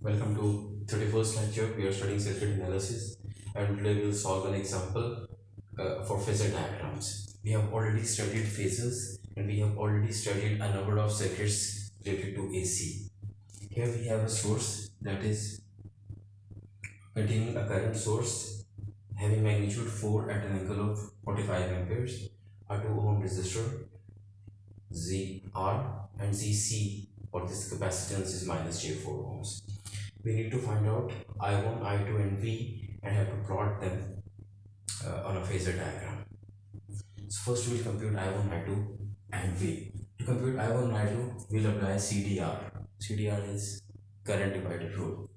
Welcome to 31st lecture. We are studying circuit analysis, and today we will solve an example for phasor diagrams. We have already studied phases and we have already studied a number of circuits related to AC. Here we have a source that is containing a current source having magnitude 4 at an angle of 45 amperes, a 2 ohm resistor ZR, and ZC for this capacitance is minus J4 ohms. We need to find out I1, I2 and V and have to plot them on a phasor diagram. So first we will compute I1, I2 and V. To compute I1 and I2, we will apply CDR. CDR is current divider rule.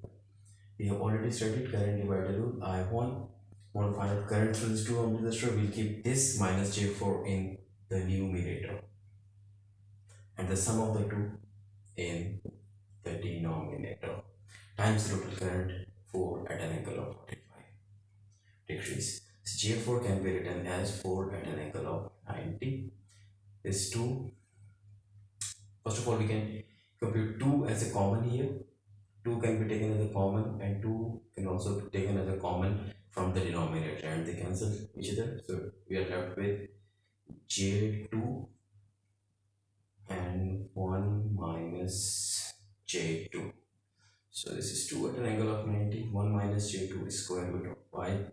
We have already studied current divider rule. I1, want to find out current through this 2 ohm resistor, we will keep this minus J4 in the numerator and the sum of the two in the denominator times the total current 4 at an angle of 45 degrees. So J4 can be written as 4 at an angle of 90. This 2, first of all, we can compute 2 as a common here. 2 can be taken as a common, and 2 can also be taken as a common from the denominator, and they cancel each other. So we are left with J2 and 1 minus J2. So this is 2 at an angle of 90. 1 minus J2 is square root of 5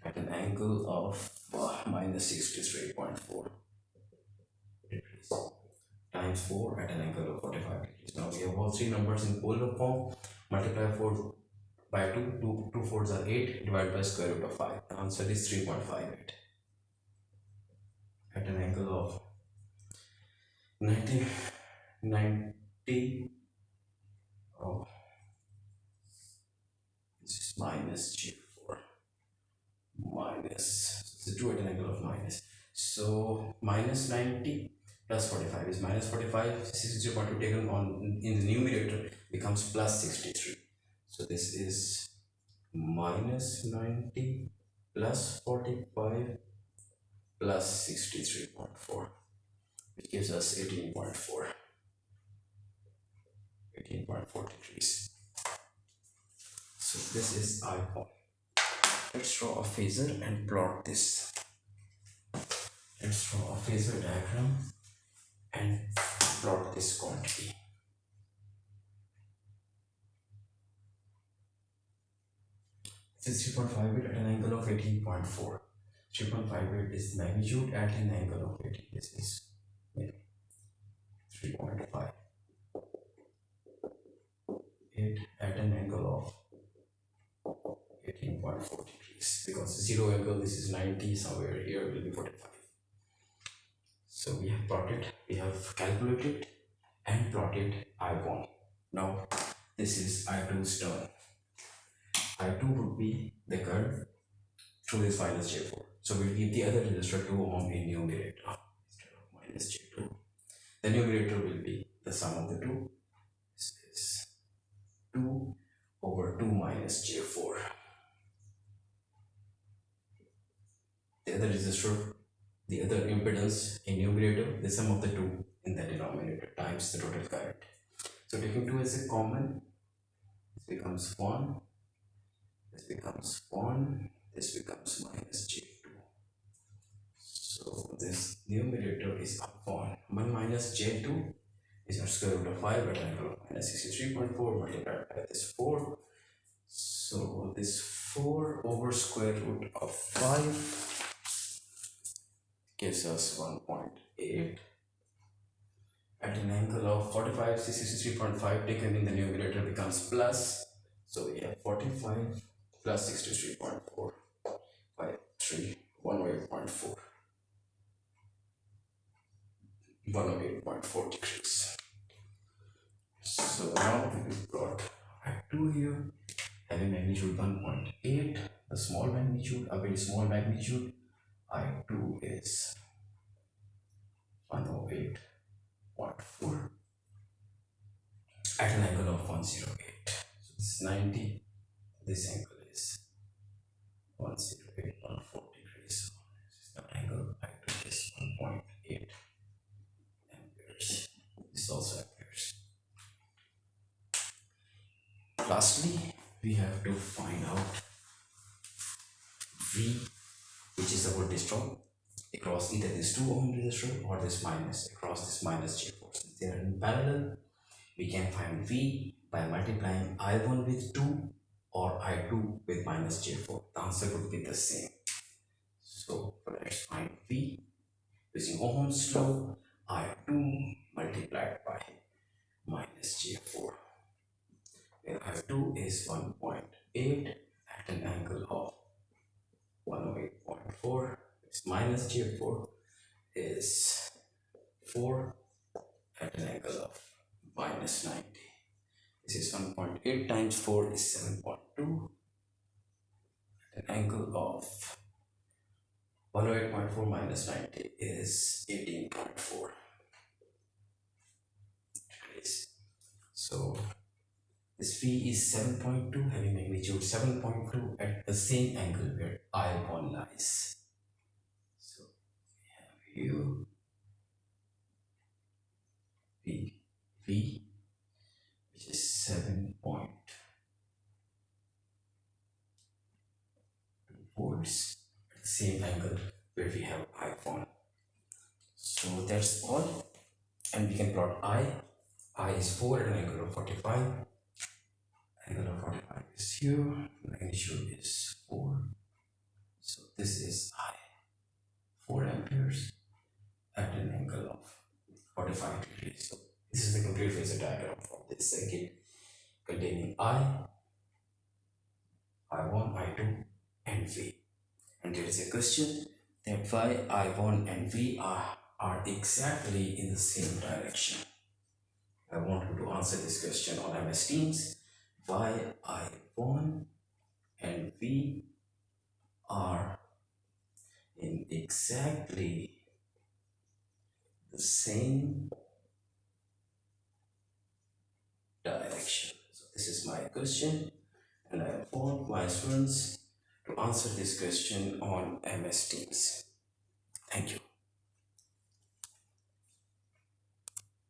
at an angle of minus 63.4 degrees times 4 at an angle of 45 degrees. Now we have all three numbers in polar form. Multiply 4 by 2. 2 fours are 8. Divided by square root of 5. The answer is 3.58 at an angle of 90. Oh, this is minus J4 minus, so 2 at an angle of minus. So minus 90 plus 45 is minus 45. 62.2 taken on in the numerator becomes plus 63. So this is minus 90 plus 45 plus 63.4, which gives us 18.4 degrees. So this is I1. Let's draw a phasor and plot this. Let's draw a phasor diagram and plot this quantity. This is 3.58 at an angle of 18.4. 3.58 is magnitude at an angle of 18. This is maybe 3.5. 8 at an angle of 18.4 degrees. Because zero angle, this is 90, somewhere here will be 45. So we have plotted, we have calculated and plotted I1. Now this is I2's turn. I2 would be the current through this minus J4. So we'll give the other resistor 2 ohm in numerator instead of minus J2. The numerator will be the sum of the two. This is 2 over 2 minus J4. The other resistor, the other impedance in numerator, the sum of the two in the denominator times the total current. So taking 2 as a common, this becomes 1, this becomes 1, this becomes minus J2. So this numerator is upon 1 minus J2 is our square root of 5 at an angle of minus 63.4 multiplied by this 4. So this 4 over square root of 5 gives us 1.8 at an angle of 45. 63.5 taken in the numerator becomes plus. So we have 45 plus 63.4 by 3, 108.4. 108.4 degrees. So now we will plot I2 here having magnitude 1.8, a small magnitude, a very small magnitude. I2 is 108.4 at an angle of 108. So this is 90, this angle is 108.4 degrees. So this is the angle. I2 is 1.8 amperes. This also appears. lastly, we have to find out V, which is the voltage drop across either this 2 ohm resistor or this minus across this minus J4. Since they are in parallel, we can find V by multiplying I1 with 2 or I2 with minus J4. The answer would be the same. So let's find V using Ohm's law. I2 multiplied by minus J4, where I2 is 1.8 at an angle of 108.4. Its minus J4 is 4 at an angle of minus 90. This is 1.8 times 4 is 7.2 at an angle of 108.4 minus 90 is 18.4 degrees. So this V is 7.2 having magnitude 7.2 at the same angle where I1 lies. So we have here V, which is 7.2 volts at the same angle where we have I1. So that's all, and we can plot I is 4 at an angle of 45. Angle of 45 is here, magnitude is 4. So this is I, 4 amperes at an angle of 45 degrees. So this is the complete phasor diagram for this circuit containing I1, I2, and V. And there is a question that why I1 and V are exactly in the same direction. I want you to answer this question on MS Teams. Why I1 and V are in exactly the same direction. So this is my question, and I want my students to answer this question on MS Teams. Thank you.